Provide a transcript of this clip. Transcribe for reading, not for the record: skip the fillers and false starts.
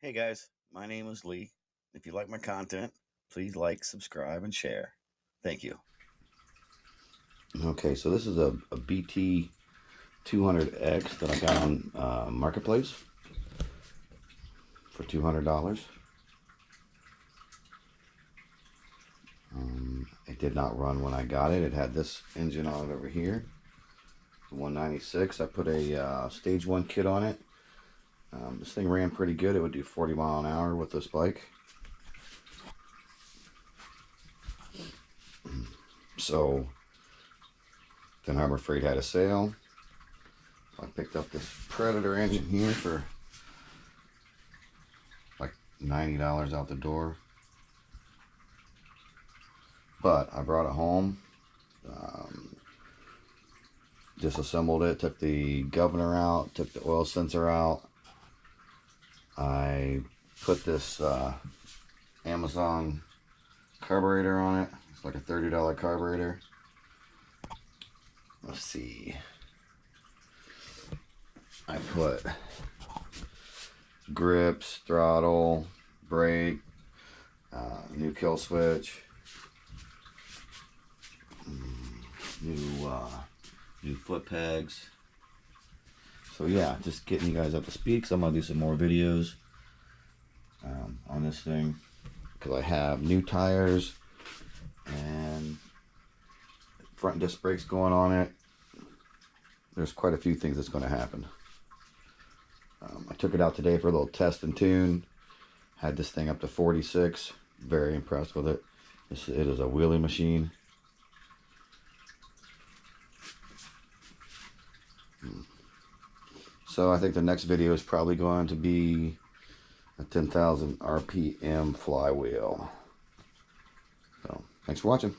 Hey guys, my name is Lee. If you like my content, please like, subscribe, and share. Thank you. Okay, so this is a BT200X that I got on Marketplace for $200. It did not run when I got it. It had this engine on it over here, 196. I put a stage 1 kit on it. This thing ran pretty good. It would do 40 mile an hour with this bike. So then Harbor Freight had a sale. I picked up this Predator engine here for like $90 out the door. But I brought it home, disassembled it, took the governor out, took the oil sensor out. I put this Amazon carburetor on it. It's like a $30 carburetor. Let's see. I put grips, throttle, brake, new kill switch, new foot pegs. So yeah, just getting you guys up to speed because I'm gonna do some more videos on this thing because I have new tires and front disc brakes going on it. There's quite a few things that's going to happen. I took it out today for a little test and tune. Had this thing up to 46. Very impressed with it. It is a wheelie machine. So I think the next video is probably going to be a 10,000 RPM flywheel. So thanks for watching.